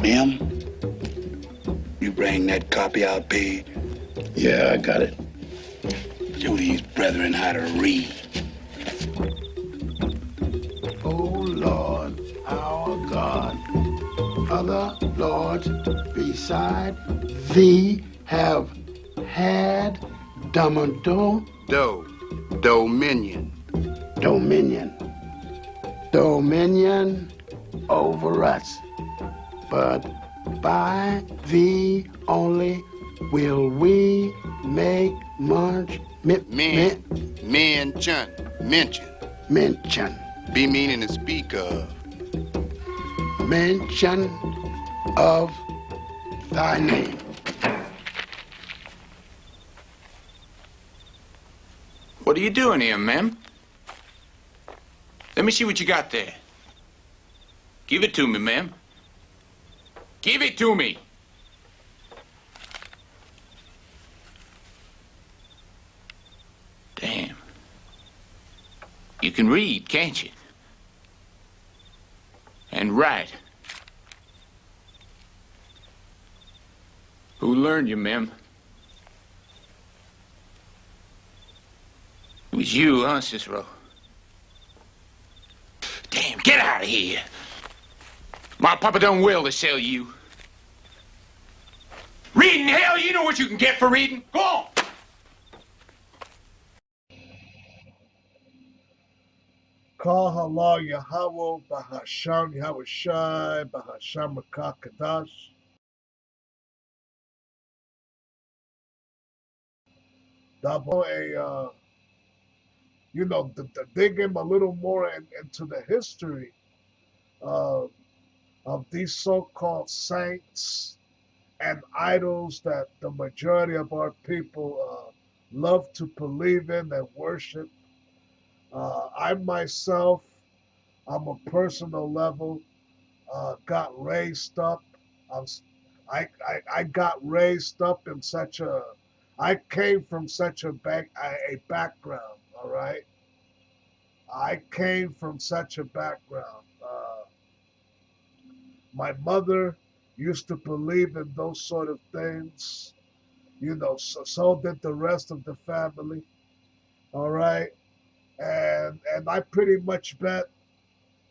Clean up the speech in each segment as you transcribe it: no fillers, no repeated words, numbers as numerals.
Ma'am, you bring that copy out, P. Yeah, I got it. Show these brethren how to read. O Lord, our God, other lords beside thee have had dominion, dominion over us, but by thee only will we make much mention. Be meaning to speak of. Mention of thy name. What are you doing here, ma'am? Let me see what you got there. Give it to me, ma'am. Give it to me. Damn. You can read, can't you? And write. Who learned you, ma'am? It was you, huh, Cicero? Damn, get out of here. My papa done will to sell you. Reading, hell, you know what you can get for reading. Go on. Kahala Yahweh Bahasham Yahushai Bahasham Kadash. Double to dig in a little more into the history of these so-called saints and idols that the majority of our people love to believe in and worship. I myself, on a personal level, got raised up. I, was, I got raised up in such a. I came from such a background. All right, I came from such a background. My mother used to believe in those sort of things. So did the rest of the family. All right, and I pretty much bet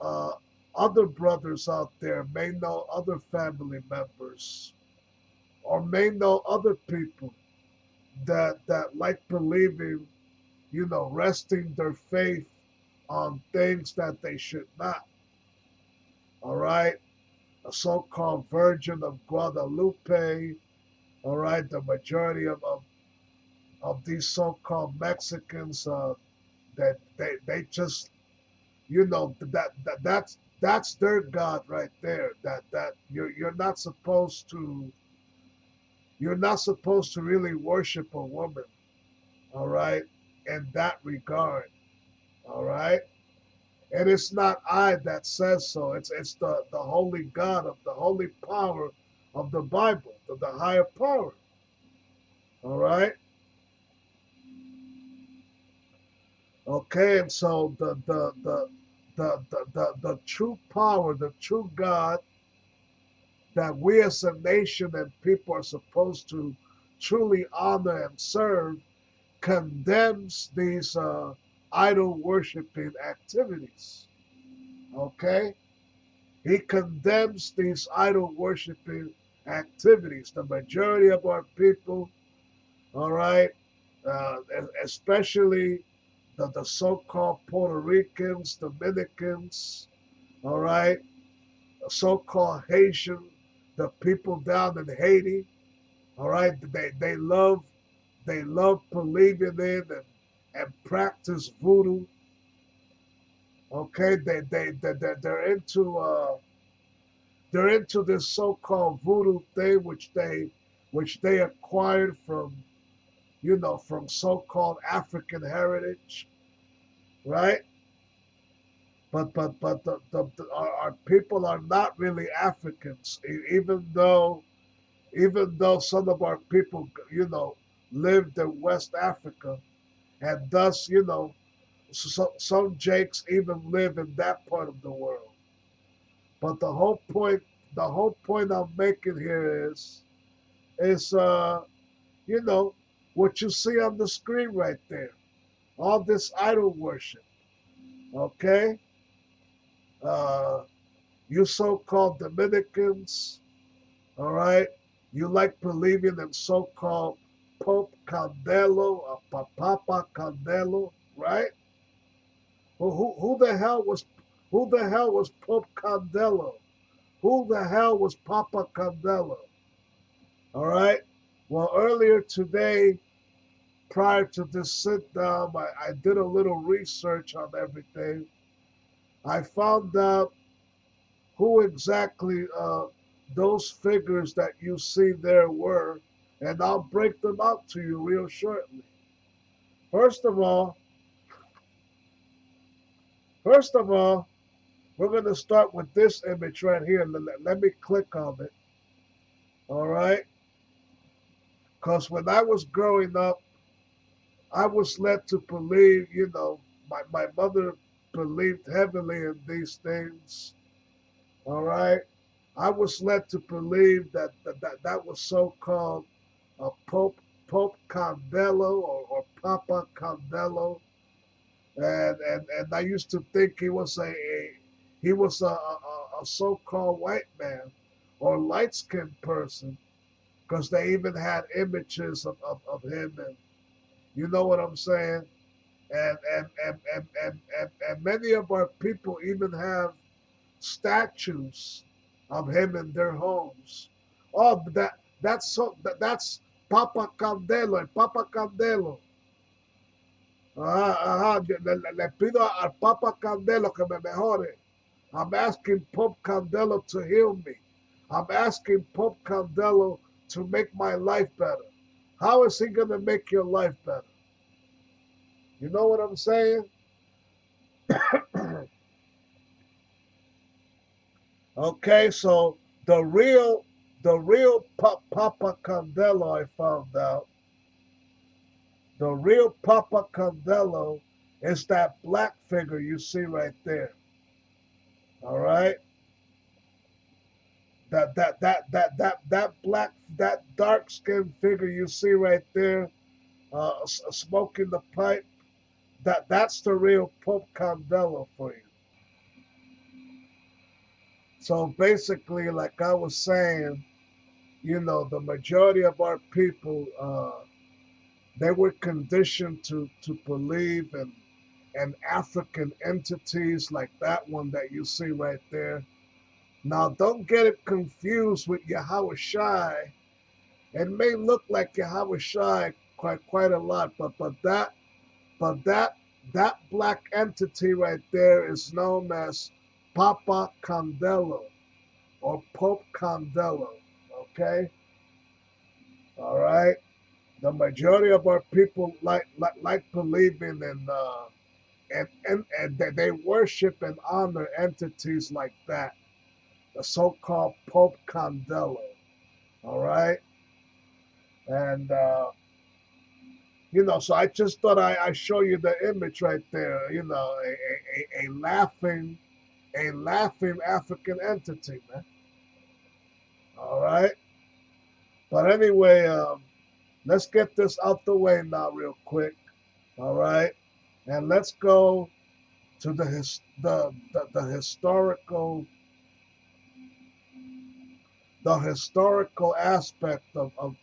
uh, other brothers out there may know other family members or may know other people that like believing, resting their faith on things that they should not. All right, a so-called Virgin of Guadalupe. All right, the majority of these so-called Mexicans that they just that's their God right there. That you're not supposed to really worship a woman, all right, in that regard, all right. And it's not I that says so. It's the holy God of the holy power of the Bible, the higher power, all right. Okay, and so the true power, the true God that we as a nation and people are supposed to truly honor and serve condemns these idol worshiping activities. Okay? He condemns these idol worshiping activities. The majority of our people, all right, uh, especially the so called Puerto Ricans, Dominicans, all right, so called Haitian, the people down in Haiti, all right, they love believing in and practice voodoo. Okay, they're into this so-called voodoo thing, which they acquired from so-called African heritage, right? But our people are not really Africans, even though some of our people lived in West Africa, and thus some Jakes even live in that part of the world. But the whole point the whole point I'm making here is you know, what you see on the screen right there. All this idol worship. Okay? Uh, you so-called Dominicans, all right? You like believing in so-called Pope Candelo, Papa Candelo, right? Who the hell was Pope Candelo? Who the hell was Papa Candelo? All right. Well, earlier today, prior to this sit down, I did a little research on everything. I found out who exactly those figures that you see there were, and I'll break them out to you real shortly. First of all, first of all, we're going to start with this image right here. Let me click on it. All right. Because when I was growing up, I was led to believe, my mother believed heavily in these things. All right. I was led to believe that was so-called Pope Candelo or Papa Candelo. And I used to think he was a so-called white man or light-skinned person, because they even had images of him, and you know what I'm saying? And many of our people even have statues of him in their homes. Oh, that's Papa Candelo, Papa Candelo. Le pido al Papa Candelo que me mejore. I'm asking Pope Candelo to heal me. I'm asking Pope Candelo to make my life better. How is he going to make your life better? You know what I'm saying? Okay, so the real Papa Candelo, I found out, the real Papa Candelo is that black figure you see right there. All right? That dark skinned figure you see right there, smoking the pipe, that's the real Pope Candelo for you. So basically, like I was saying, the majority of our people, they were conditioned to believe in African entities like that one that you see right there. Now, don't get it confused with Yahweh Shai. It may look like Yahweh Shai quite a lot, but that black entity right there is known as Papa Candelo or Pope Candelo. Okay, all right. The majority of our people like believing and they worship and honor entities like that, the so-called Pope Candelo. All right, and so I just thought I show you the image right there. A laughing African entity, man. All right, but anyway, let's get this out the way now, real quick. All right, and let's go to the historical aspect of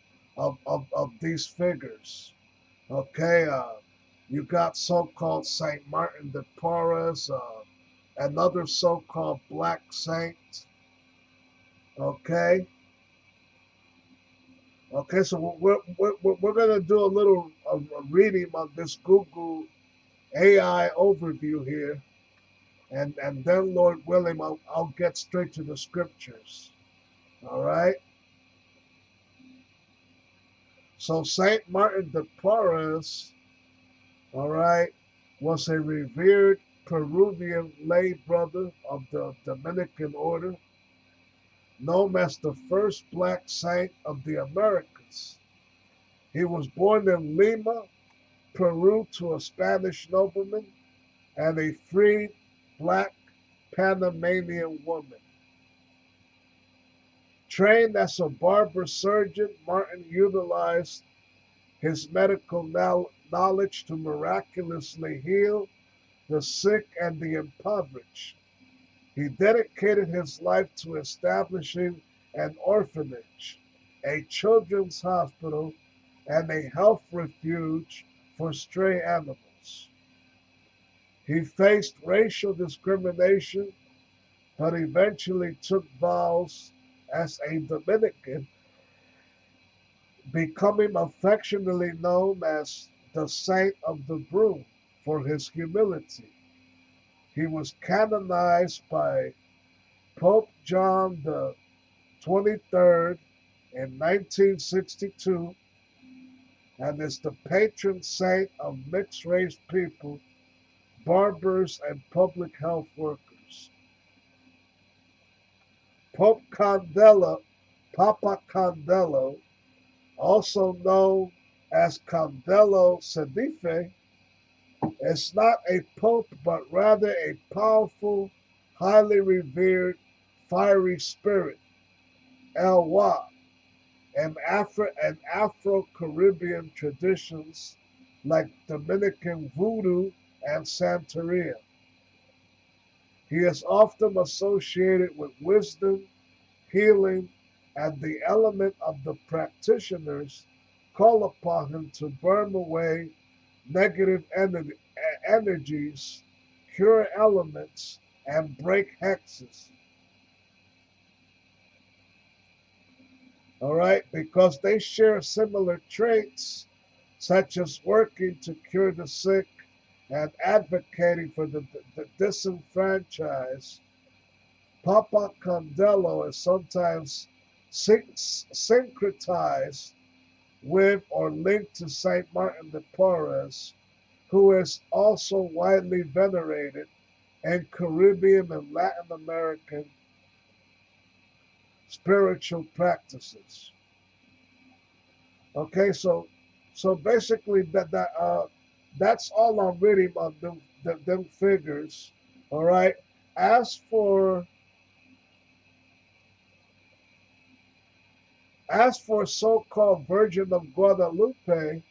these figures. Okay, you got so-called Saint Martin de Porres, another so-called black saint. Okay, so we're gonna do a little reading on this Google AI overview here, and then Lord willing, I'll get straight to the scriptures. All right. So Saint Martin de Porres, all right, was a revered Peruvian lay brother of the Dominican order, known as the first black saint of the Americas. He was born in Lima, Peru, to a Spanish nobleman and a freed black Panamanian woman. Trained as a barber surgeon, Martin utilized his medical knowledge to miraculously heal the sick and the impoverished. He dedicated his life to establishing an orphanage, a children's hospital, and a health refuge for stray animals. He faced racial discrimination, but eventually took vows as a Dominican, becoming affectionately known as the Saint of the Broom for his humility. He was canonized by Pope John the 23rd in 1962 and is the patron saint of mixed race people, barbers, and public health workers. Pope Candelo, Papa Candelo, also known as Candelo Sedife, is not a pope but rather a powerful, highly revered, fiery spirit, El Wa, and Afro-Caribbean traditions like Dominican voodoo and Santeria. He is often associated with wisdom, healing, and the element of the practitioners call upon him to burn away negative energies, cure elements, and break hexes. All right, because they share similar traits, such as working to cure the sick and advocating for the disenfranchised. Papa Candelo is sometimes syncretized with or linked to Saint Martin de Porres, who is also widely venerated in Caribbean and Latin American spiritual practices. Okay, so basically that's all I'm reading on them figures. All right. As for so-called Virgin of Guadalupe,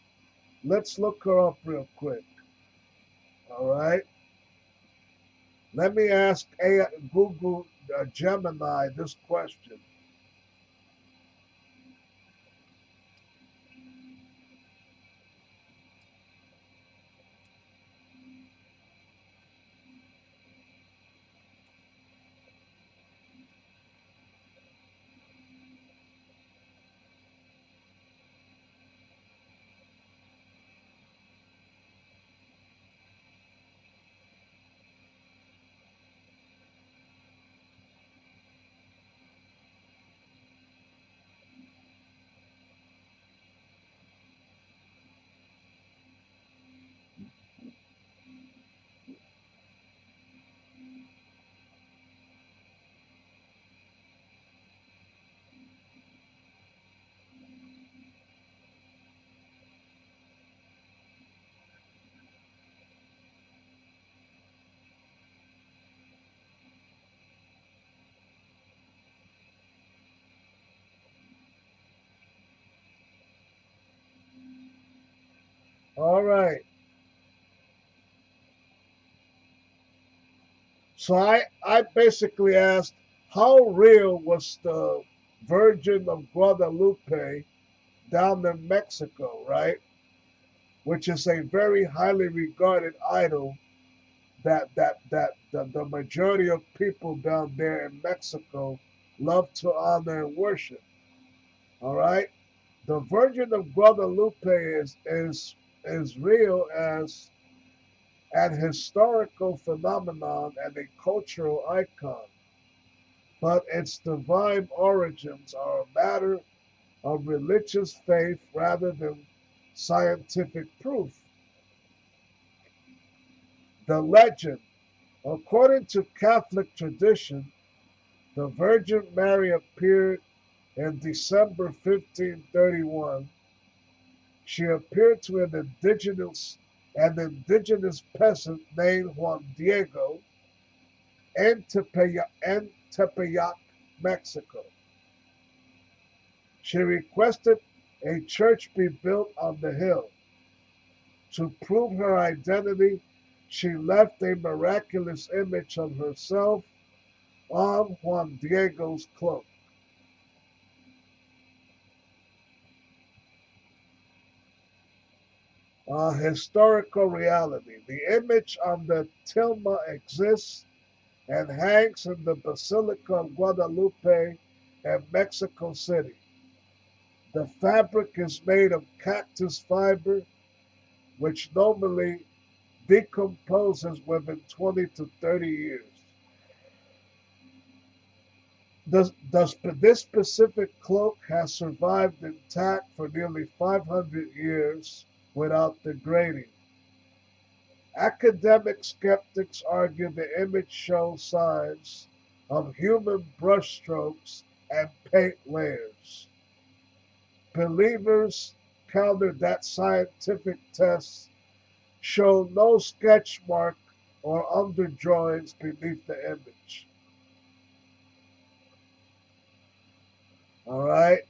let's look her up real quick. All right. Let me ask Google Gemini this question. All right. So I basically asked, how real was the Virgin of Guadalupe down in Mexico, right? Which is a very highly regarded idol that the majority of people down there in Mexico love to honor and worship. All right. The Virgin of Guadalupe is real as an historical phenomenon and a cultural icon, but its divine origins are a matter of religious faith rather than scientific proof. The legend, according to Catholic tradition, the Virgin Mary appeared in December 1531. She appeared to an indigenous peasant named Juan Diego in Tepeyac, Mexico. She requested a church be built on the hill. To prove her identity, she left a miraculous image of herself on Juan Diego's cloak. Historical reality. The image on the tilma exists and hangs in the Basilica of Guadalupe in Mexico City. The fabric is made of cactus fiber, which normally decomposes within 20 to 30 years. This specific cloak has survived intact for nearly 500 years without degrading. Academic skeptics argue the image shows signs of human brushstrokes and paint layers. Believers counter that scientific tests show no sketch mark or underdrawings beneath the image. All right.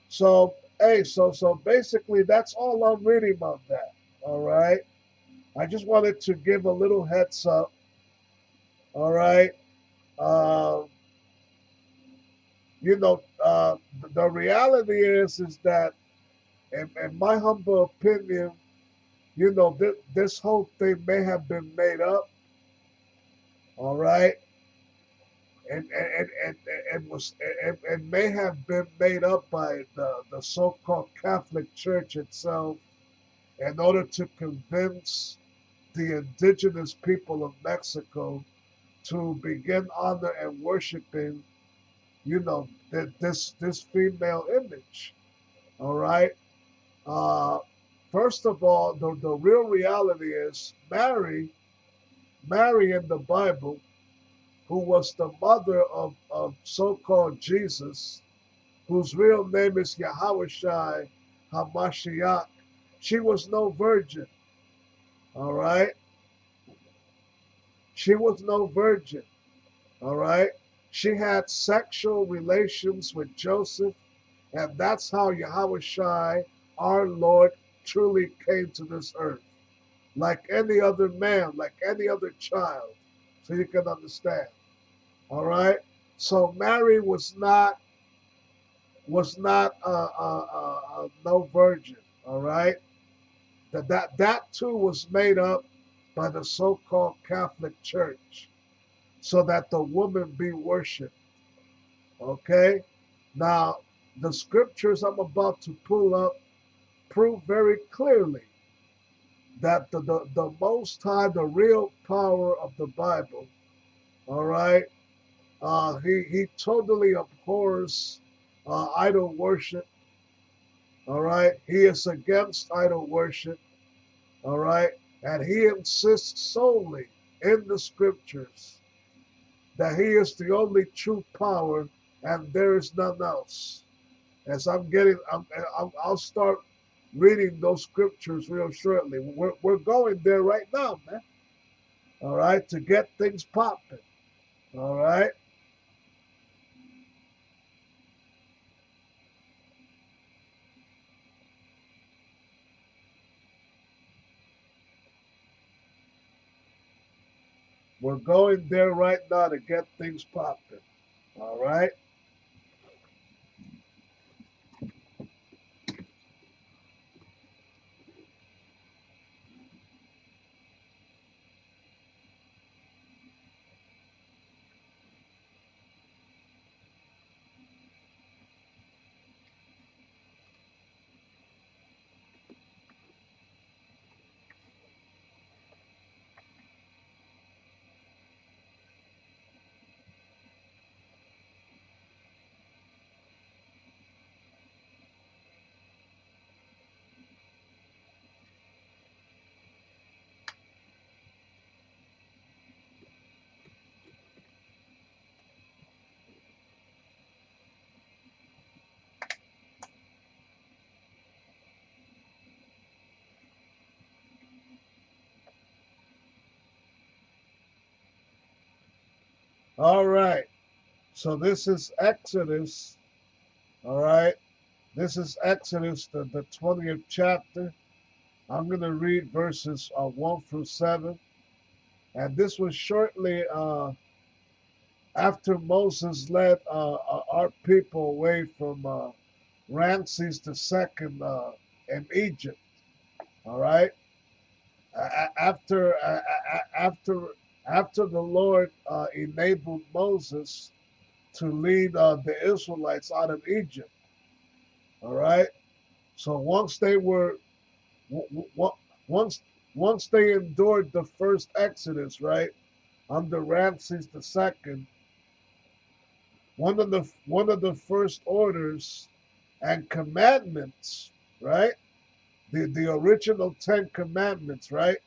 So, hey, so basically that's all I'm reading on that. All right. I just wanted to give a little heads up. All right. Um, the reality is that, in my humble opinion, this whole thing may have been made up. All right. And was and may have been made up by the so-called Catholic Church itself in order to convince the indigenous people of Mexico to begin honor and worshiping, this female image. All right. Uh, First of all, the real reality is Mary in the Bible, who was the mother of so-called Jesus, whose real name is Yahushai Hamashiach. She was no virgin. All right. She was no virgin. All right. She had sexual relations with Joseph, and that's how Yahushai, our Lord, truly came to this earth, like any other man, like any other child, so you can understand. All right. So Mary was not no virgin. All right. That too was made up by the so-called Catholic Church, so that the woman be worshipped. Okay. Now the scriptures I'm about to pull up prove very clearly that the Most High, the real power of the Bible, all right, he totally abhors idol worship. All right, he is against idol worship. All right, and he insists solely in the scriptures that he is the only true power and there is none else. As I'll start reading those scriptures real shortly. We're going there right now, man. All right, to get things popping. All right. We're going there right now to get things popping. All right. All right. So this is Exodus All right. This is Exodus, the 20th chapter. I'm going to read verses 1 through 7. And this was shortly after Moses led our people away from Ramses II in Egypt. All right. After after the Lord enabled Moses to lead the Israelites out of Egypt. All right. So once they were once they endured the first Exodus, right, under Ramses II, one of the first orders and commandments, right, the original 10 Commandments, right.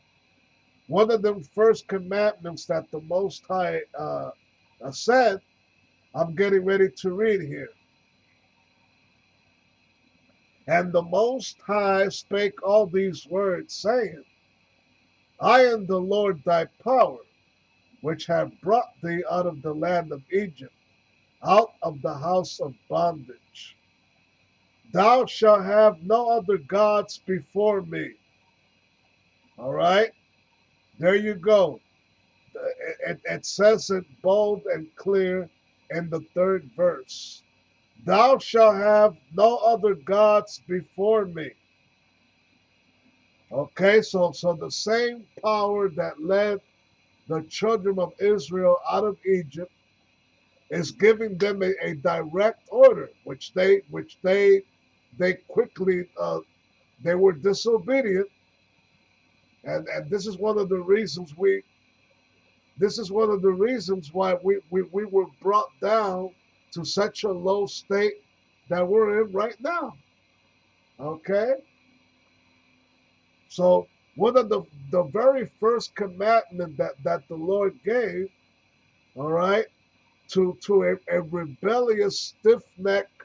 One of them first commandments that the Most High said, I'm getting ready to read here. And the Most High spake all these words, saying, I am the Lord thy power, which have brought thee out of the land of Egypt, out of the house of bondage. Thou shalt have no other gods before me. All right, there you go. It says it bold and clear in the 3rd verse. Thou shalt have no other gods before me. Okay, so the same power that led the children of Israel out of Egypt is giving them a direct order, which they quickly they were disobedient, and this is one of the reasons why we were brought down to such a low state that we're in right now. Okay, so one of the very first commandment that the Lord gave, all right, to a rebellious, stiff-necked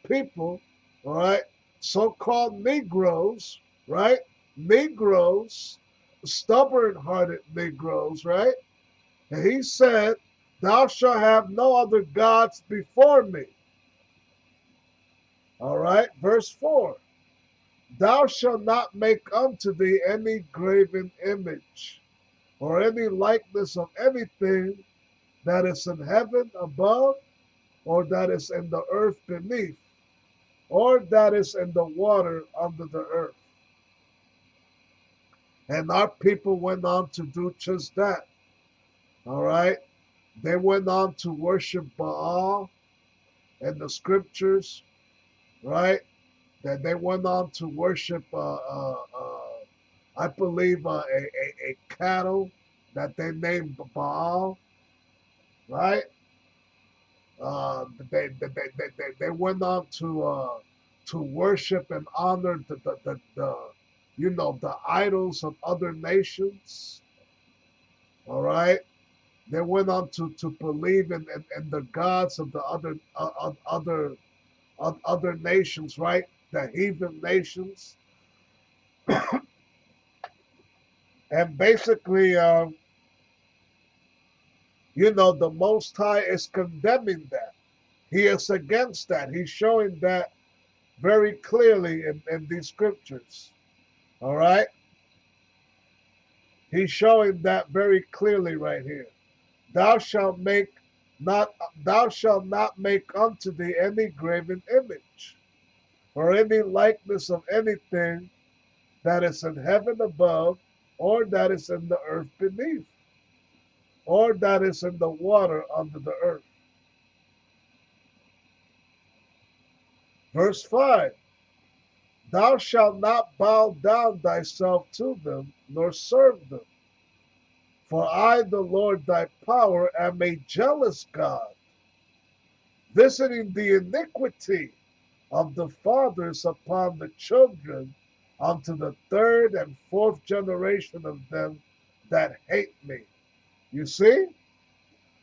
people, all right, so-called Negroes, right, Negroes, stubborn-hearted Negroes, right, and he said, thou shalt have no other gods before me. All right, verse 4. Thou shalt not make unto thee any graven image, or any likeness of anything that is in heaven above, or that is in the earth beneath, or that is in the water under the earth. And our people went on to do just that. All right. They went on to worship Baal in the scriptures, right? That they went on to worship, I believe, a cattle that they named Baal, right? They went on to worship and honor the idols of other nations. All right, they went on to believe in the gods of the other nations, right? The heathen nations, and basically, the Most High is condemning that. He is against that. He's showing that very clearly in these scriptures. All right? He's showing that very clearly right here. Thou shalt not make unto thee any graven image, or any likeness of anything that is in heaven above, or that is in the earth beneath, or that is in the water under the earth. Verse 5. Thou shalt not bow down thyself to them, nor serve them. For I, the Lord thy power, am a jealous God, visiting the iniquity of the fathers upon the children, unto the 3rd and 4th generation of them that hate me. You see?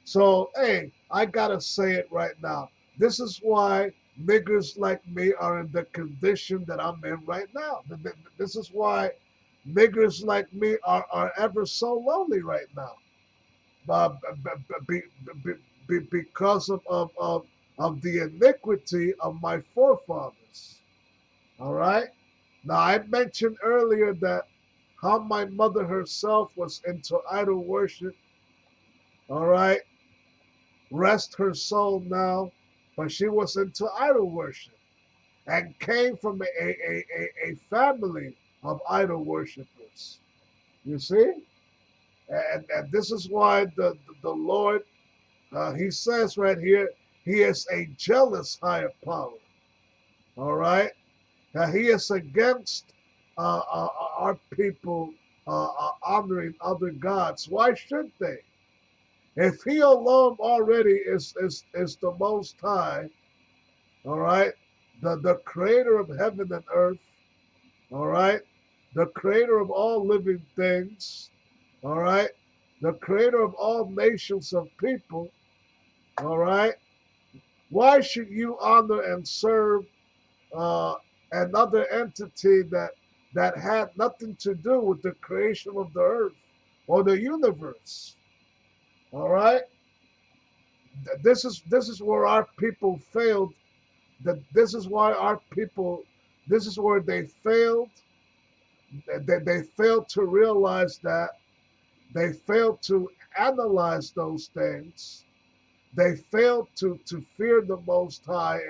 So, hey, I gotta say it right now. This is why niggers like me are in the condition that I'm in right now. This is why niggers like me are ever so lonely right now. Because of the iniquity of my forefathers. All right. Now, I mentioned earlier that how my mother herself was into idol worship. All right. Rest her soul now. But she was into idol worship and came from a family of idol worshipers. You see? And this is why the Lord, he says right here, he is a jealous higher power. All right? Now, he is against our people honoring other gods. Why should they? If he alone already is the Most High, all right, the creator of heaven and earth, all right, the creator of all living things, all right, the creator of all nations of people, all right, why should you honor and serve uh, another entity that had nothing to do with the creation of the earth or the universe? All right, this is where our people failed. That this is why our people, this is where they failed. They failed to realize that. They failed to analyze those things. They failed to fear the Most High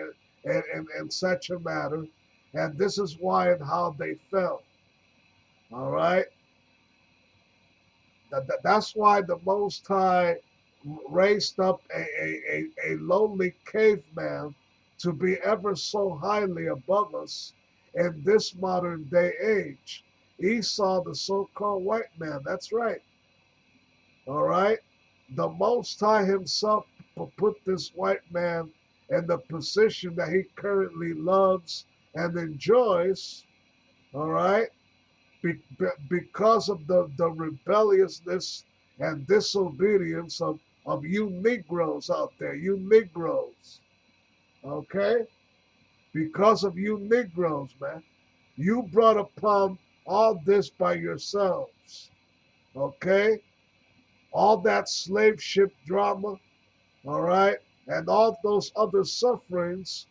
in such a matter. And this is why and how they fell. All right? That's why the Most High raised up a lowly caveman to be ever so highly above us in this modern day age. Esau, the so-called white man, that's right. All right? The Most High himself put this white man in the position that he currently loves and enjoys, all right? Because of the rebelliousness and disobedience of you Negroes out there, you Negroes, okay? Because of you Negroes, man. You brought upon all this by yourselves, okay? All that slave ship drama, all right, and all those other sufferings,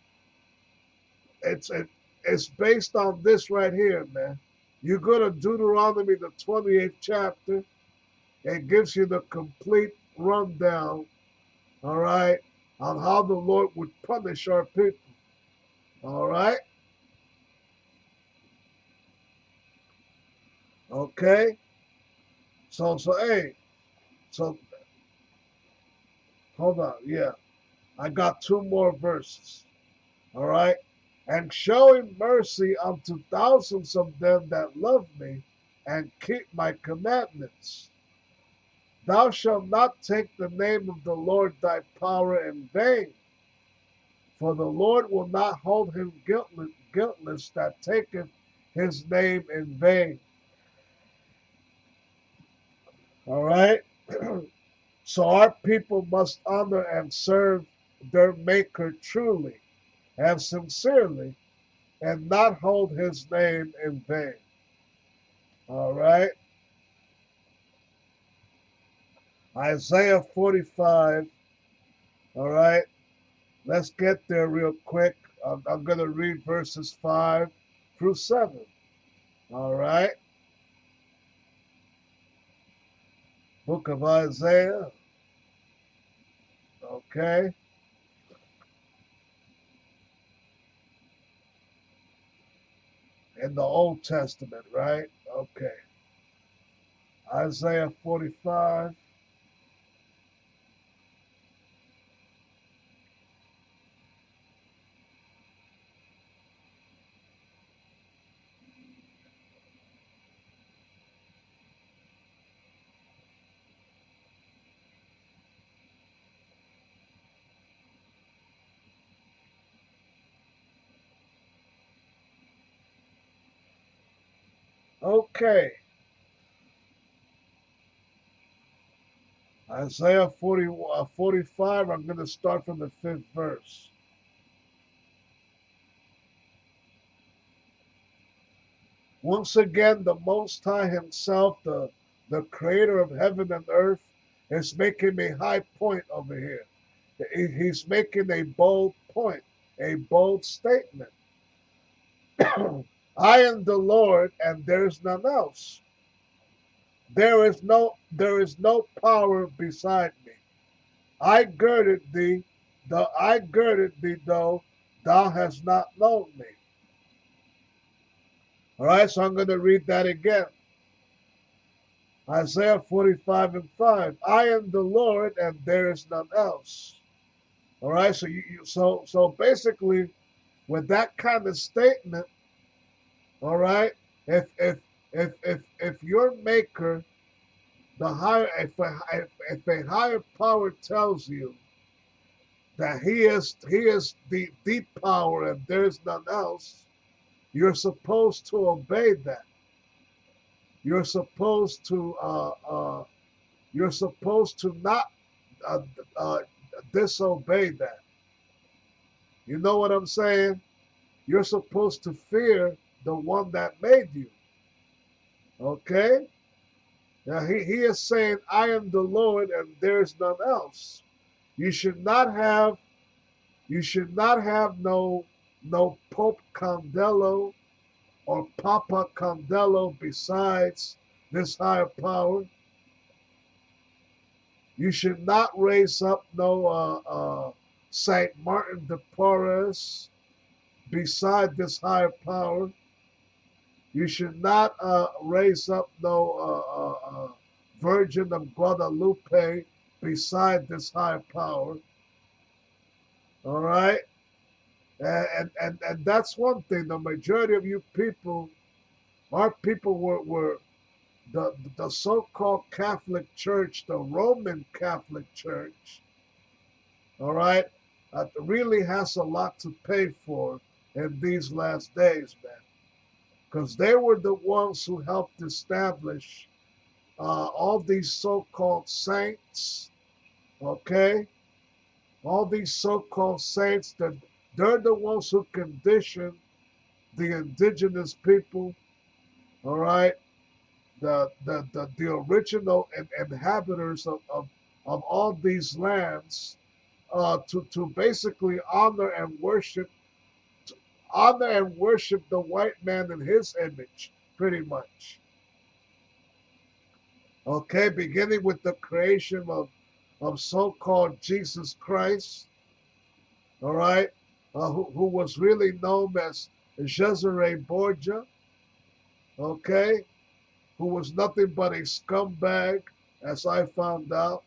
it's based on this right here, man. You go to Deuteronomy, the 28th chapter, it gives you the complete rundown, all right, on how the Lord would punish our people, all right? Okay? Hey, so hold on, yeah. I got two more verses, all right? And showing mercy unto thousands of them that love me and keep my commandments. Thou shalt not take the name of the Lord thy power in vain, for the Lord will not hold him guiltless that taketh his name in vain. All right? So our people must honor and serve their Maker truly and sincerely and not hold his name in vain. All right? Isaiah 45. All right? Let's get there real quick. I'm going to read verses 5 through 7. All right? Book of Isaiah. Okay? In the Old Testament, right? Okay. Isaiah 45. Okay. Isaiah 45, I'm going to start from the 5th verse. Once again, the Most High himself, the creator of heaven and earth, is making a high point over here. He's making a bold point, a bold statement. I am the Lord, and there is none else. There is no power beside me. I girded thee, though thou hast not known me. All right, so I'm going to read that again. Isaiah 45:5. I am the Lord, and there is none else. All right, so basically, with that kind of statement, all right, if your maker, if a higher power tells you that he is the power and there's none else, you're supposed to obey that. You're supposed to not uh, uh, disobey that. You know what I'm saying? You're supposed to fear the one that made you. Okay? Now he is saying, I am the Lord and there is none else. You should not have no Pope Condelo or Papa Condelo besides this higher power. You should not raise up no Saint Martin de Porres beside this higher power. You should not raise up no Virgin of Guadalupe beside this higher power. All right? And that's one thing. The majority of you people, our people were the so-called Catholic Church, the Roman Catholic Church, all right, really has a lot to pay for in these last days, man. Because they were the ones who helped establish all these so-called saints, okay? All these so-called saints, that they're the ones who conditioned the indigenous people, all right? The original inhabitants of all these lands to basically honor and worship the white man in his image, pretty much. Okay, beginning with the creation of so-called Jesus Christ, all right, who was really known as Cesare Borgia, okay, who was nothing but a scumbag, as I found out,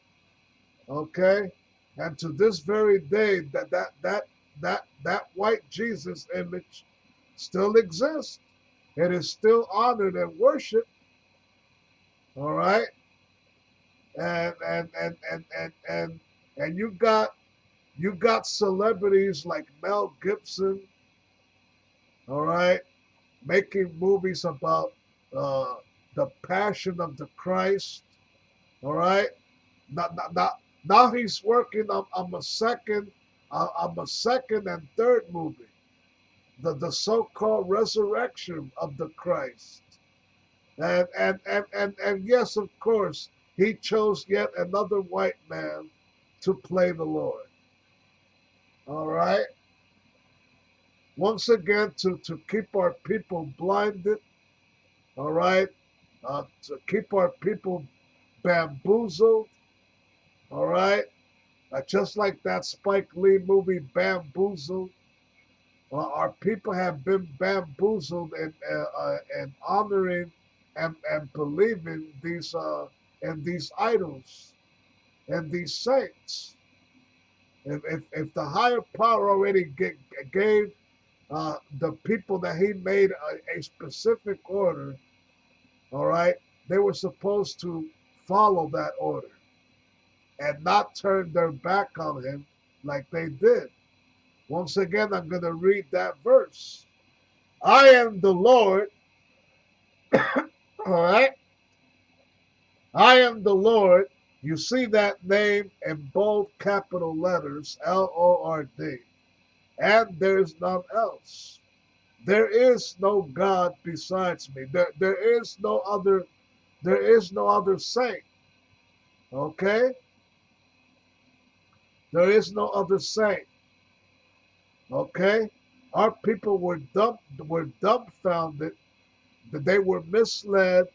okay, and to this very day, that white Jesus image still exists. It is still honored and worshipped. All right, and you got celebrities like Mel Gibson, all right, making movies about the Passion of the Christ, all right. Now he's working on a second and third movie, the so-called Resurrection of the Christ. And yes, of course, he chose yet another white man to play the Lord. All right. Once again, to keep our people blinded, all right, to keep our people bamboozled, all right, just like that Spike Lee movie Bamboozled. Our people have been bamboozled in honoring and believing in these idols and these saints. If the higher power already gave the people that he made a specific order, all right, they were supposed to follow that order and not turn their back on him like they did. Once again, I'm going to read that verse. I am the Lord. All right. I am the Lord. You see that name in bold capital letters, Lord. And there's none else. There is no God besides me. There is no other saint. Okay? There is no other saint. Okay? Our people were dumbfounded that they were misled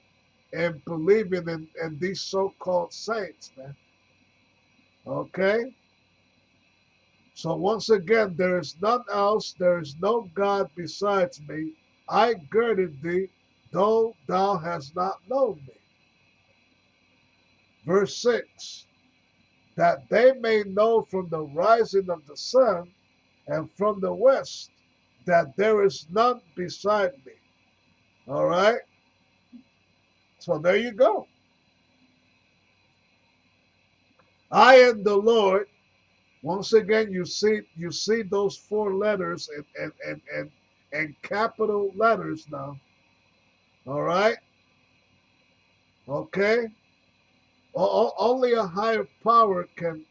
in believing in these so-called saints, man. Okay? So once again, there is none else, there is no God besides me. I girded thee, though thou hast not known me. Verse 6, that they may know from the rising of the sun and from the west that there is none beside me. All right? So there you go. I am the Lord. Once again, you see those four letters and capital letters now. All right? Okay? Only a higher power can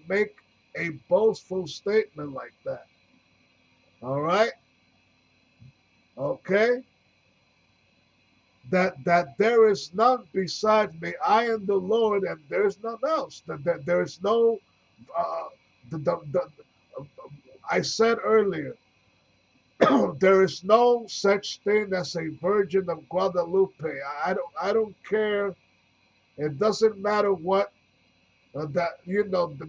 make a boastful statement like that. All right? Okay? That there is none beside me. I am the Lord, and there's none else. That there is no. Uh, the, I said earlier, there is no such thing as a Virgin of Guadalupe. I don't care. It doesn't matter what that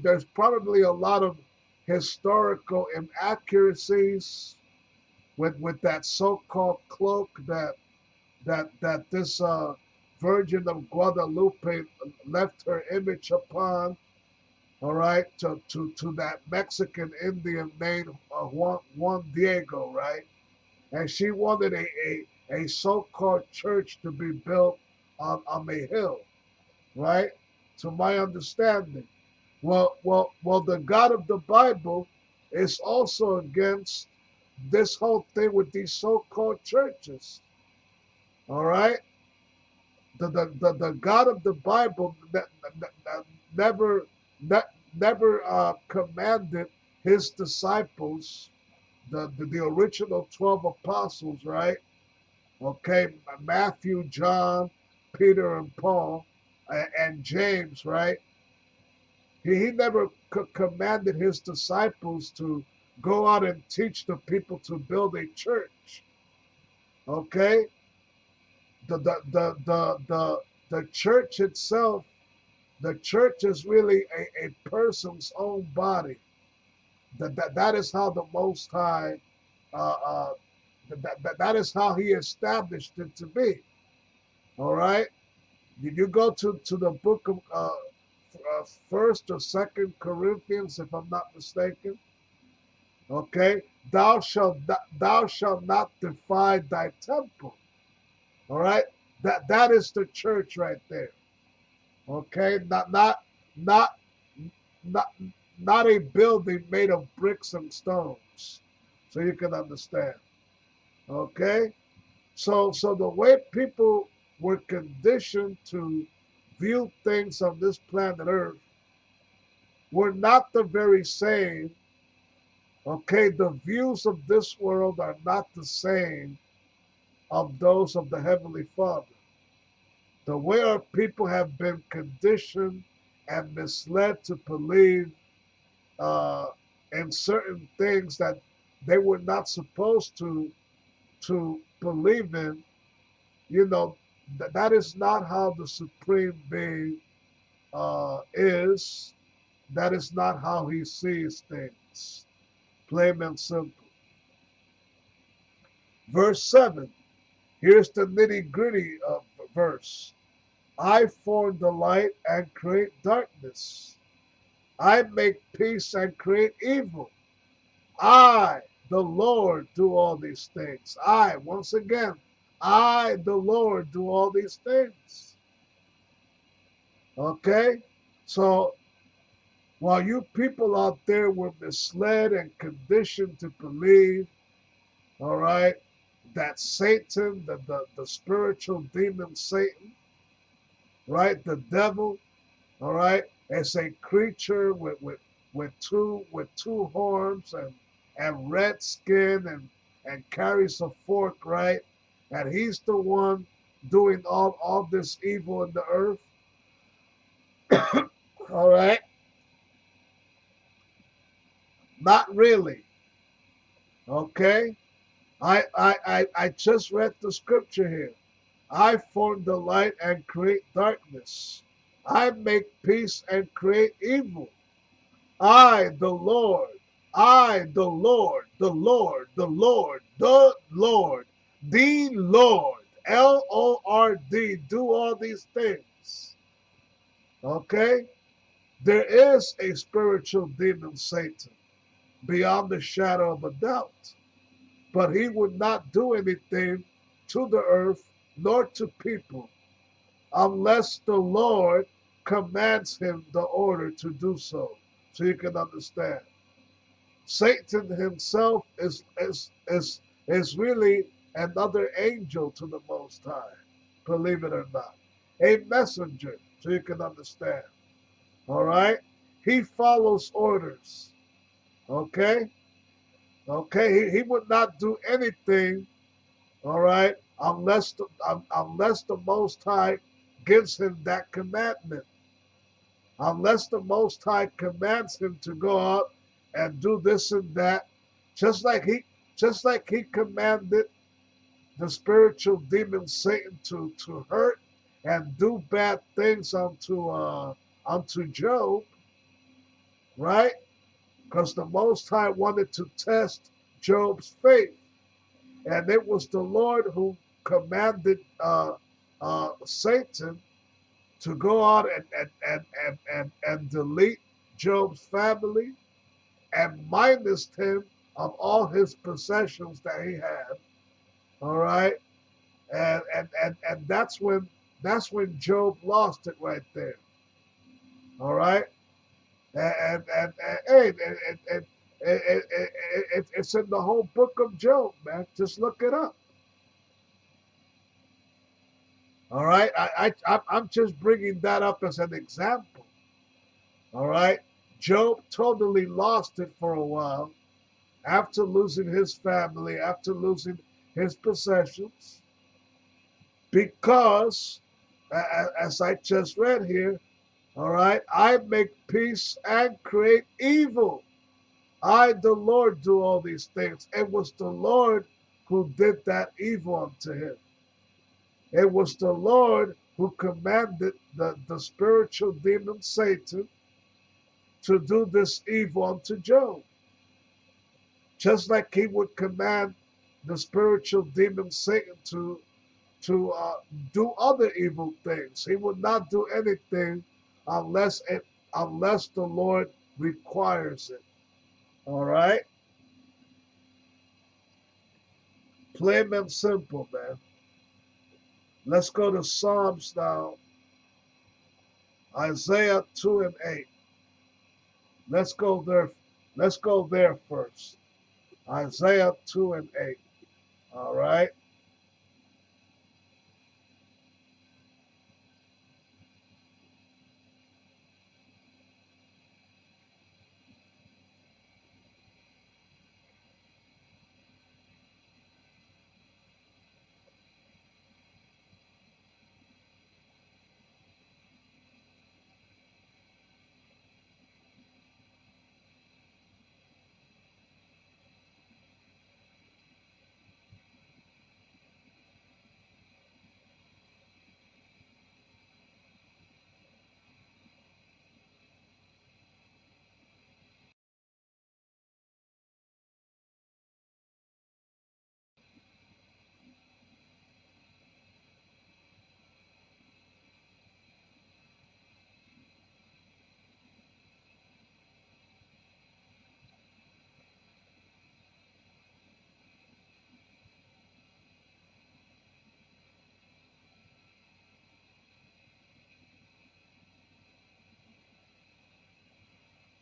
there's probably a lot of historical inaccuracies with that so-called cloak that this Virgin of Guadalupe left her image upon. All right, to that Mexican Indian named Juan Diego, right? And she wanted a so-called church to be built on a hill, right? To my understanding. Well, the God of the Bible is also against this whole thing with these so-called churches. All right? The God of the Bible never commanded his disciples, the original 12 apostles, right? Okay, Matthew, John, Peter, and Paul, and James, right? He never commanded his disciples to go out and teach the people to build a church. Okay, the church itself, the church is really a person's own body. That is how the Most High, that is how He established it to be. All right. You go to the book of First or Second Corinthians, if I'm not mistaken. Okay, thou shalt not defile thy temple. All right, that is the church right there. Okay, not not not a building made of bricks and stones, so you can understand. Okay, so the way people were conditioned to view things on this planet Earth were not the very same. Okay, the views of this world are not the same of those of the Heavenly Father. The way our people have been conditioned and misled to believe in certain things that they were not supposed to believe in, that is not how the Supreme Being is. That is not how He sees things. Plain and simple. Verse 7. Here's the nitty-gritty of the verse. I form the light and create darkness. I make peace and create evil. I, the Lord, do all these things. Once again, I, the Lord, do all these things. Okay? So, while you people out there were misled and conditioned to believe, all right, that Satan, the spiritual demon Satan, right, the devil, all right, is a creature with two horns and red skin and carries a fork, right, and he's the one doing all this evil in the earth. All right. Not really. Okay? I just read the scripture here. I form the light and create darkness. I make peace and create evil. I, the Lord, I, the Lord, the Lord, the Lord, the Lord, the Lord, Lord, do all these things. Okay? There is a spiritual demon, Satan, beyond the shadow of a doubt. But he would not do anything to the earth nor to people unless the Lord commands him the order to do so. So you can understand. Satan himself is really another angel to the Most High, believe it or not. A messenger, so you can understand. All right? He follows orders. Okay? Okay? He would not do anything, all right, unless the Most High gives him that commandment. Unless the Most High commands him to go out and do this and that, just like he commanded the spiritual demon Satan to hurt and do bad things unto Job, right? Because the Most High wanted to test Job's faith, and it was the Lord who commanded Satan to go out and delete Job's family and minus him of all his possessions that he had. All right, and that's when Job lost it right there. All right, hey, it's in the whole book of Job, man. Just look it up. All right, I'm just bringing that up as an example. All right, Job totally lost it for a while after losing his family, after losing his possessions, because, as I just read here, all right, I make peace and create evil. I, the Lord, do all these things. It was the Lord who did that evil unto him. It was the Lord who commanded the spiritual demon Satan to do this evil unto Job. Just like he would command the spiritual demon Satan to do other evil things. He would not do anything unless the Lord requires it. All right? Plain and simple, man. Let's go to Psalms now. Isaiah 2 and 8. Let's go there. Let's go there first. Isaiah 2 and 8. All right.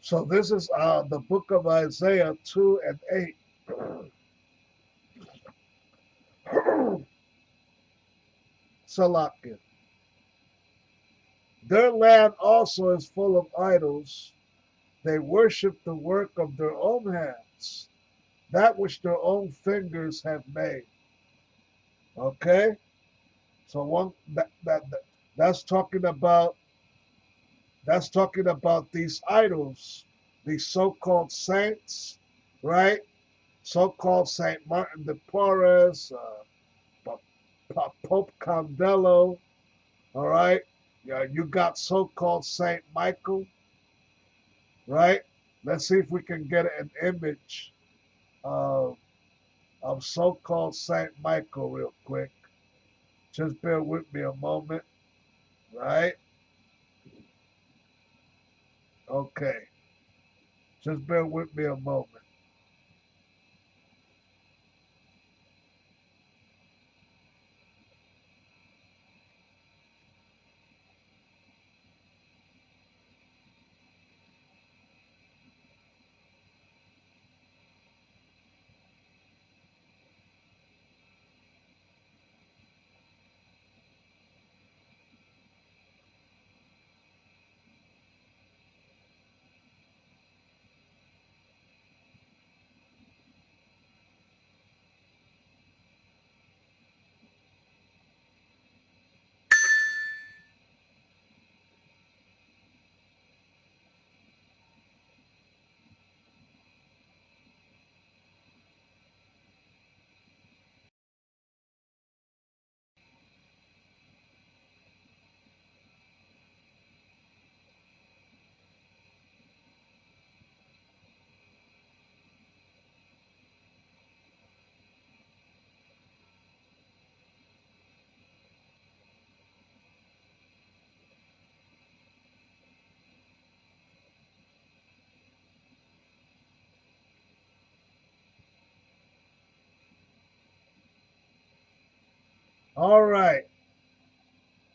So this is the book of Isaiah 2 and 8. Salakia. Their land also is full of idols. They worship the work of their own hands, that which their own fingers have made. Okay? So that's talking about these idols. these so-called saints, right? So-called Saint Martin de Porres, Pope Condelo, all right? Yeah, you got so-called Saint Michael, right? Let's see if we can get an image of so-called Saint Michael real quick. Just bear with me a moment, right? Okay, just bear with me a moment. All right,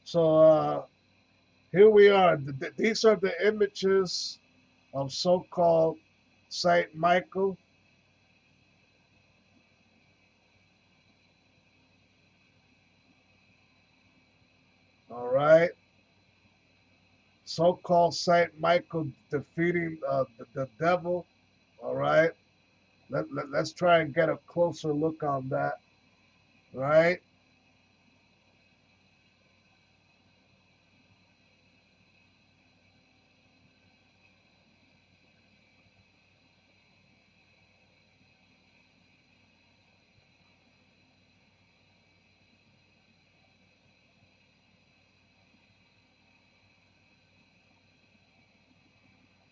so here we are. These are the images of so-called Saint Michael. All right, so-called Saint Michael defeating the devil. All right, let's try and get a closer look on that. Right?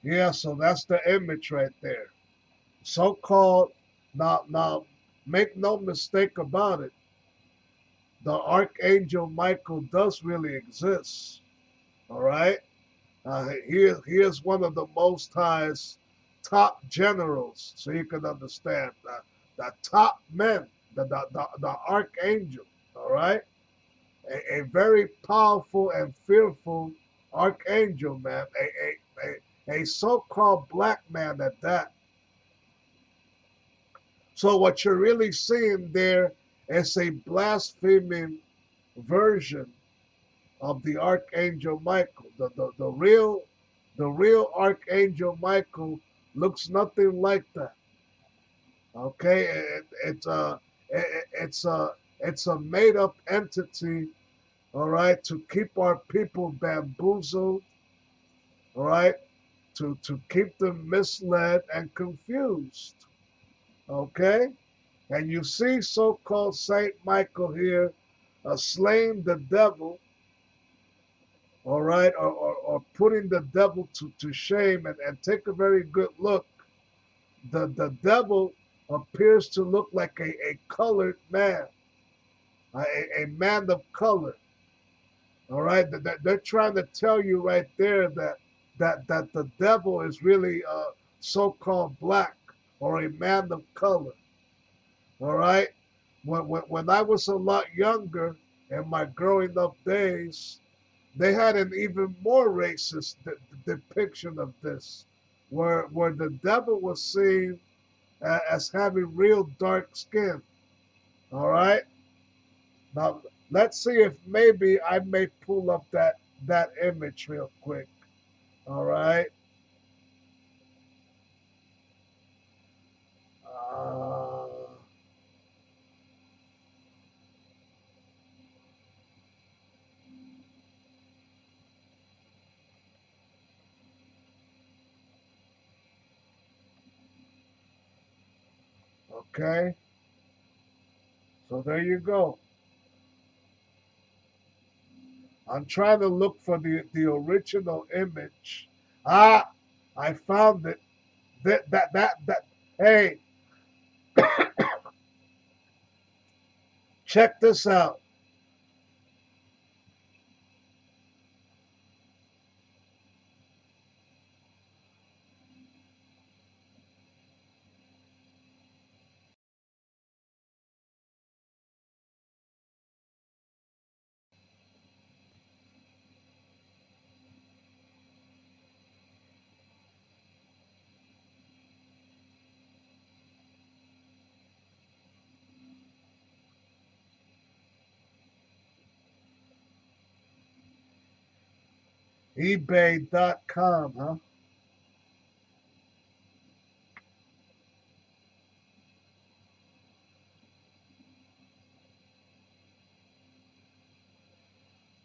Yeah. So that's the image right there. So-called. Now, make no mistake about it. The Archangel Michael does really exist. All right. He is one of the Most High's top generals, so you can understand the top men, the archangel. All right, a very powerful and fearful archangel, man. A so-called black man at that. So what you're really seeing there is a blaspheming version of the Archangel Michael. The real Archangel Michael looks nothing like that. Okay, it's a made up entity. All right, to keep our people bamboozled. All right, to keep them misled and confused. Okay, and you see so-called Saint Michael here, slaying the devil, all right, or putting the devil to shame, and take a very good look. The devil appears to look like a colored man, a man of color. All right, they're trying to tell you right there that the devil is really so-called black or a man of color. All right, when I was a lot younger in my growing up days, they had an even more racist depiction of this, where the devil was seen as having real dark skin. All right. Now let's see if maybe I may pull up that image real quick. All right. Uh, Okay? So there you go. I'm trying to look for the original image. Ah, I found it. That. Hey, check this out. eBay.com, huh?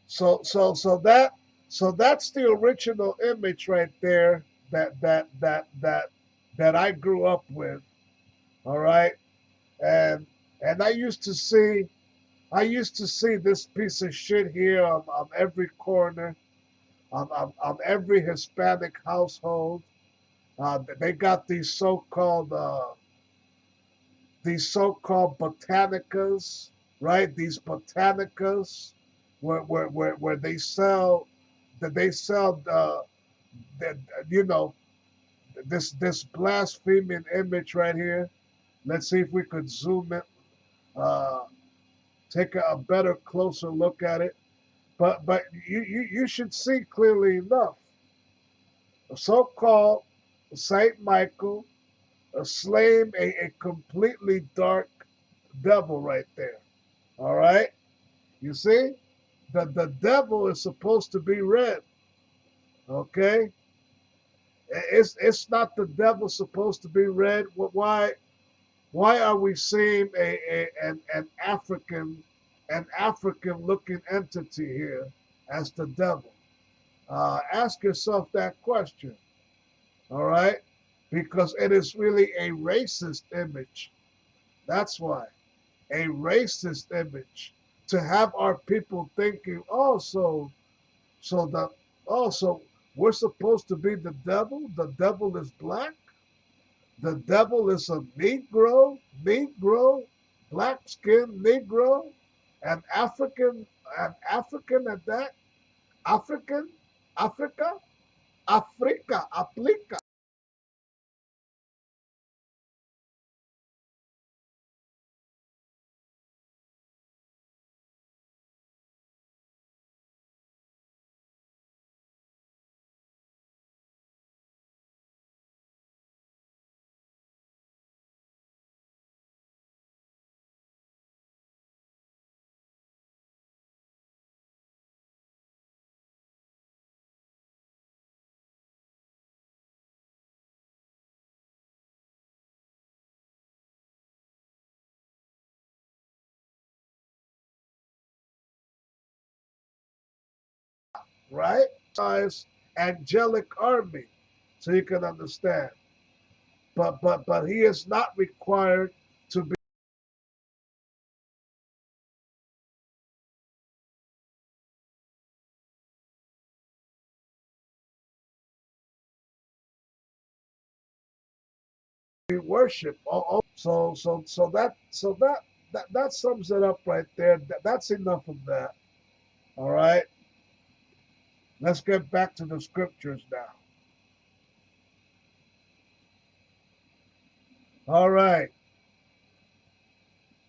So that's the original image right there that I grew up with. All right, and and I used to see this piece of shit here on every corner, on every Hispanic household. They got these so-called botanicas, right? These botanicas, where they sell the, you know, this blaspheming image right here. Let's see if we could zoom it, uh, take a better, closer look at it. But you should see clearly enough. A so-called Saint Michael, slaying a completely dark devil right there. All right, you see, the devil is supposed to be red. Okay, it's not the devil supposed to be red. Why are we seeing an African looking entity here as the devil? Ask yourself that question. All right, because it is really a racist image. That's why a racist image to have our people thinking, oh, so the so we're supposed to be the devil. The devil is black. The devil is a Negro, black skinned Negro, and African at that, African, Africa, Africa, Aplica. Right? Size angelic army, so you can understand. But he is not required to be worshipped. So that sums it up right there. That's enough of that. All right. Let's get back to the scriptures now. All right.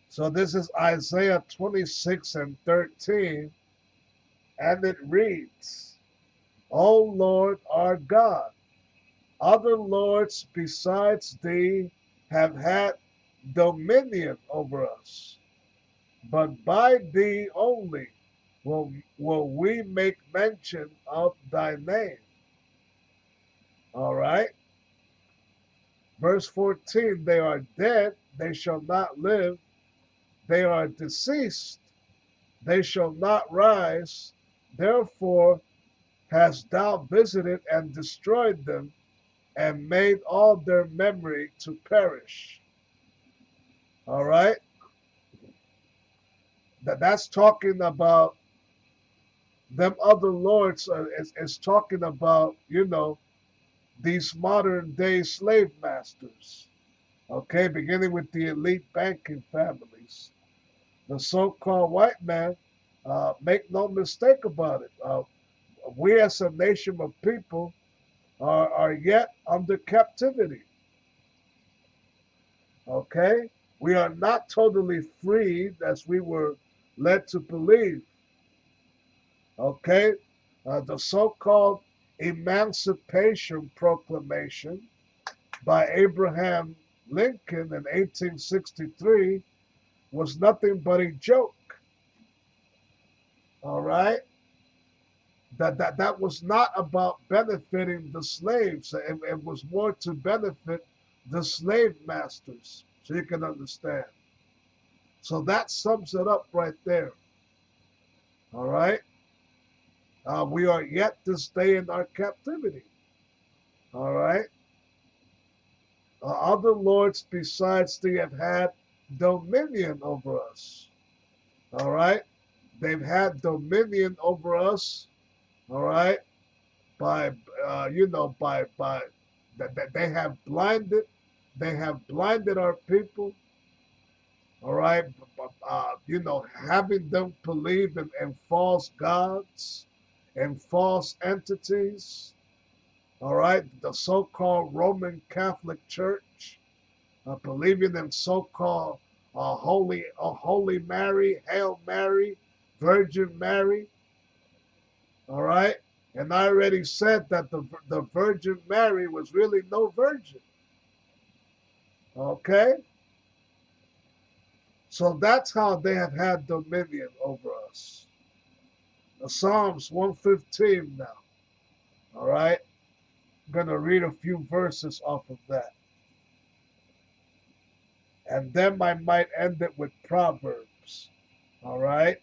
So this is Isaiah 26 and 13, and it reads, O Lord our God, other lords besides thee have had dominion over us, but by thee only will we make mention of thy name. All right. Verse 14, they are dead, they shall not live. They are deceased, they shall not rise. Therefore hast thou visited and destroyed them, and made all their memory to perish. All right? That's talking about them other lords is talking about, these modern day slave masters. Okay, beginning with the elite banking families. The so-called white man, make no mistake about it. We as a nation of people are yet under captivity. Okay? We are not totally freed as we were led to believe. Okay? The so called Emancipation Proclamation by Abraham Lincoln in 1863 was nothing but a joke. All right? That was not about benefiting the slaves. It was more to benefit the slave masters. So you can understand. So that sums it up right there. All right? We are yet to stay in our captivity. All right? Other lords besides thee have had dominion over us. All right? They've had dominion over us. All right? By, that they have blinded our people. All right? Having them believe in false gods and false entities. All right, the so-called Roman Catholic Church, believing in so-called Holy Mary, Hail Mary, Virgin Mary. All right, and I already said that the Virgin Mary was really no virgin. Okay, so that's how they have had dominion over us. Psalms 115 now. All right. I'm going to read a few verses off of that. And then I might end it with Proverbs. All right.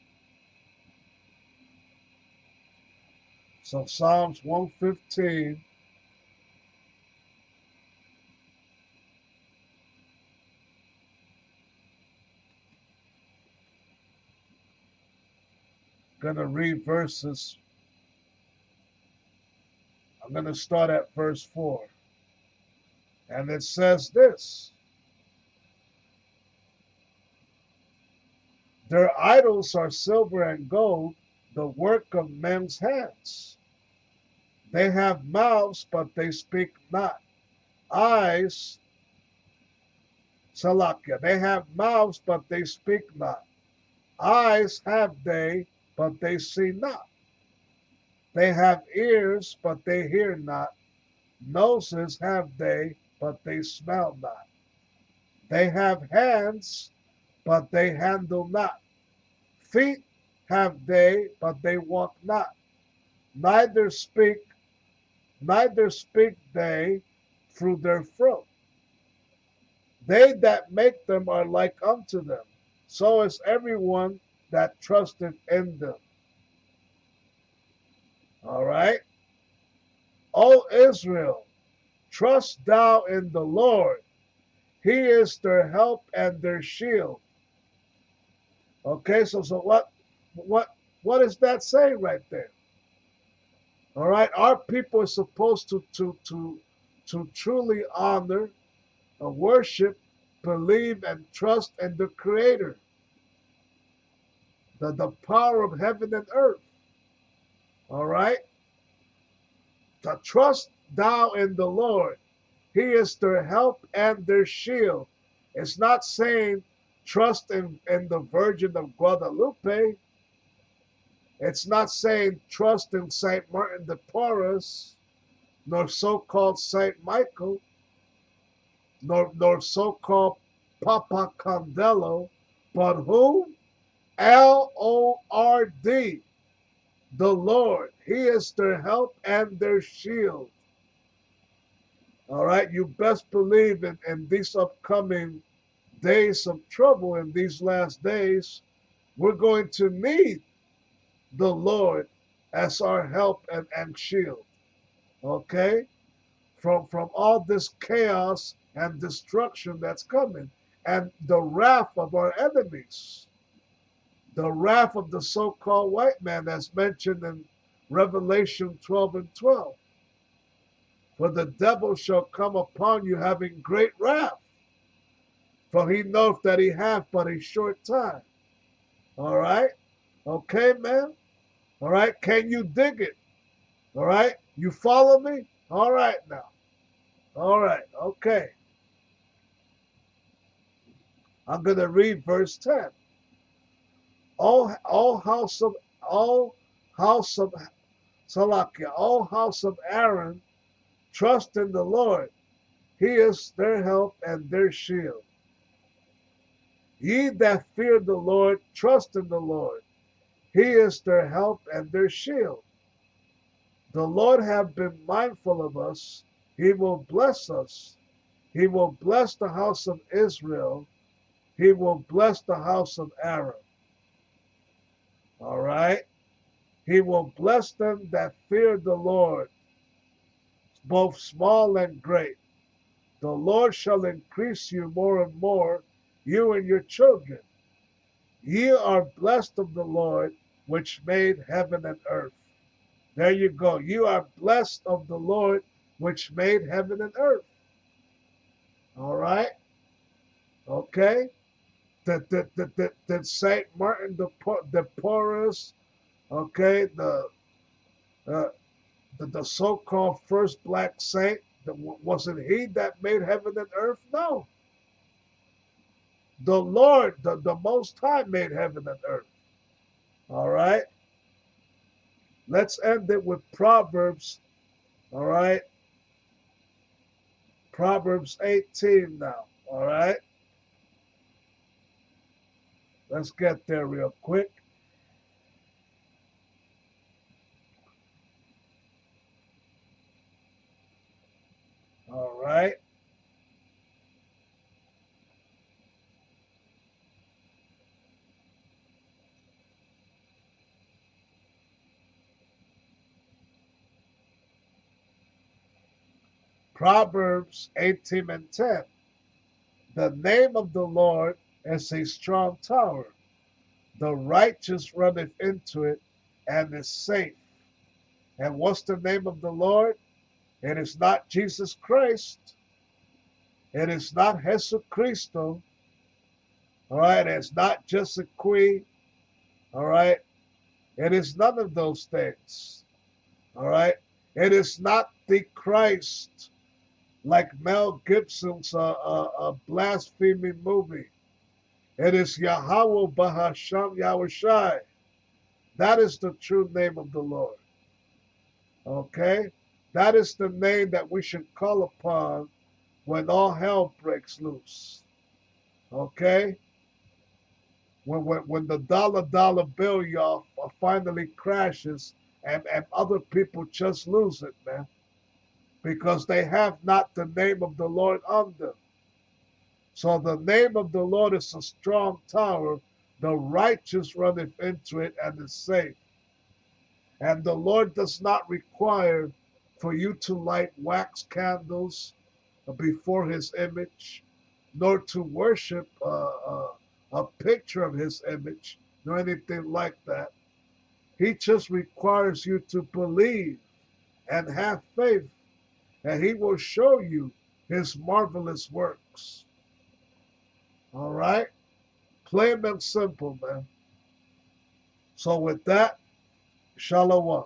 So Psalms 115. Going to read verses. I'm going to start at verse 4. And it says this. Their idols are silver and gold, the work of men's hands. They have mouths, but they speak not. Eyes, Salakia. They have mouths, but they speak not. Eyes have they, but they see not. They have ears, but they hear not. Noses have they, but they smell not. They have hands, but they handle not. Feet have they, but they walk not. Neither speak they through their throat. They that make them are like unto them. So is everyone that trusteth in them. All right. O Israel, trust thou in the Lord. He is their help and their shield. Okay, so what is that saying right there? All right, our people are supposed to truly honor, worship, believe, and trust in the Creator, the power of heaven and earth. All right, to trust thou in the Lord. He is their help and their shield. It's not saying trust in the Virgin of Guadalupe. It's not saying trust in St. Martin de Porres, nor so-called St. Michael, nor so-called Papa Candelo, but who? Lord, the Lord. He is their help and their shield. All right, you best believe in these upcoming days of trouble, in these last days, we're going to need the Lord as our help and shield. Okay? From all this chaos and destruction that's coming. and the wrath of our enemies, the wrath of the so-called white man that's mentioned in Revelation 12 and 12. For the devil shall come upon you having great wrath, for he knoweth that he hath but a short time. All right? Okay, man? All right? Can you dig it? All right? You follow me? All right now. All right. Okay. I'm going to read verse 10. All house of Salakia, all house of Aaron, trust in the Lord. He is their help and their shield. Ye that fear the Lord, trust in the Lord. He is their help and their shield. The Lord have been mindful of us. He will bless us. He will bless the house of Israel. He will bless the house of Aaron. All right? He will bless them that fear the Lord, both small and great. The Lord shall increase you more and more, you and your children. Ye are blessed of the Lord, which made heaven and earth. There you go. You are blessed of the Lord, which made heaven and earth. All right? Okay? Did Saint Martin de Porres, okay, the so-called first black saint, wasn't he that made heaven and earth? No. The Lord, the Most High, made heaven and earth. All right? Let's end it with Proverbs. All right? Proverbs 18 now. All right? Let's get there real quick. All right? Proverbs 18 and 10. The name of the Lord is a strong tower. The righteous runneth into it and is safe. And what's the name of the Lord? It is not Jesus Christ. It is not Jesucristo. All right. It's not Jesuqui. All right. It is none of those things. All right. It is not the Christ like Mel Gibson's blasphemy movie. It is Yahweh Bahasham Yahushai. That is the true name of the Lord. Okay? That is the name that we should call upon when all hell breaks loose. Okay? When the dollar bill, y'all, finally crashes and other people just lose it, man. Because they have not the name of the Lord on them. So the name of the Lord is a strong tower. The righteous runneth into it and is safe. And the Lord does not require for you to light wax candles before his image, nor to worship a picture of his image, nor anything like that. He just requires you to believe and have faith, and he will show you his marvelous works. All right? Plain and simple, man. So with that, Shalom.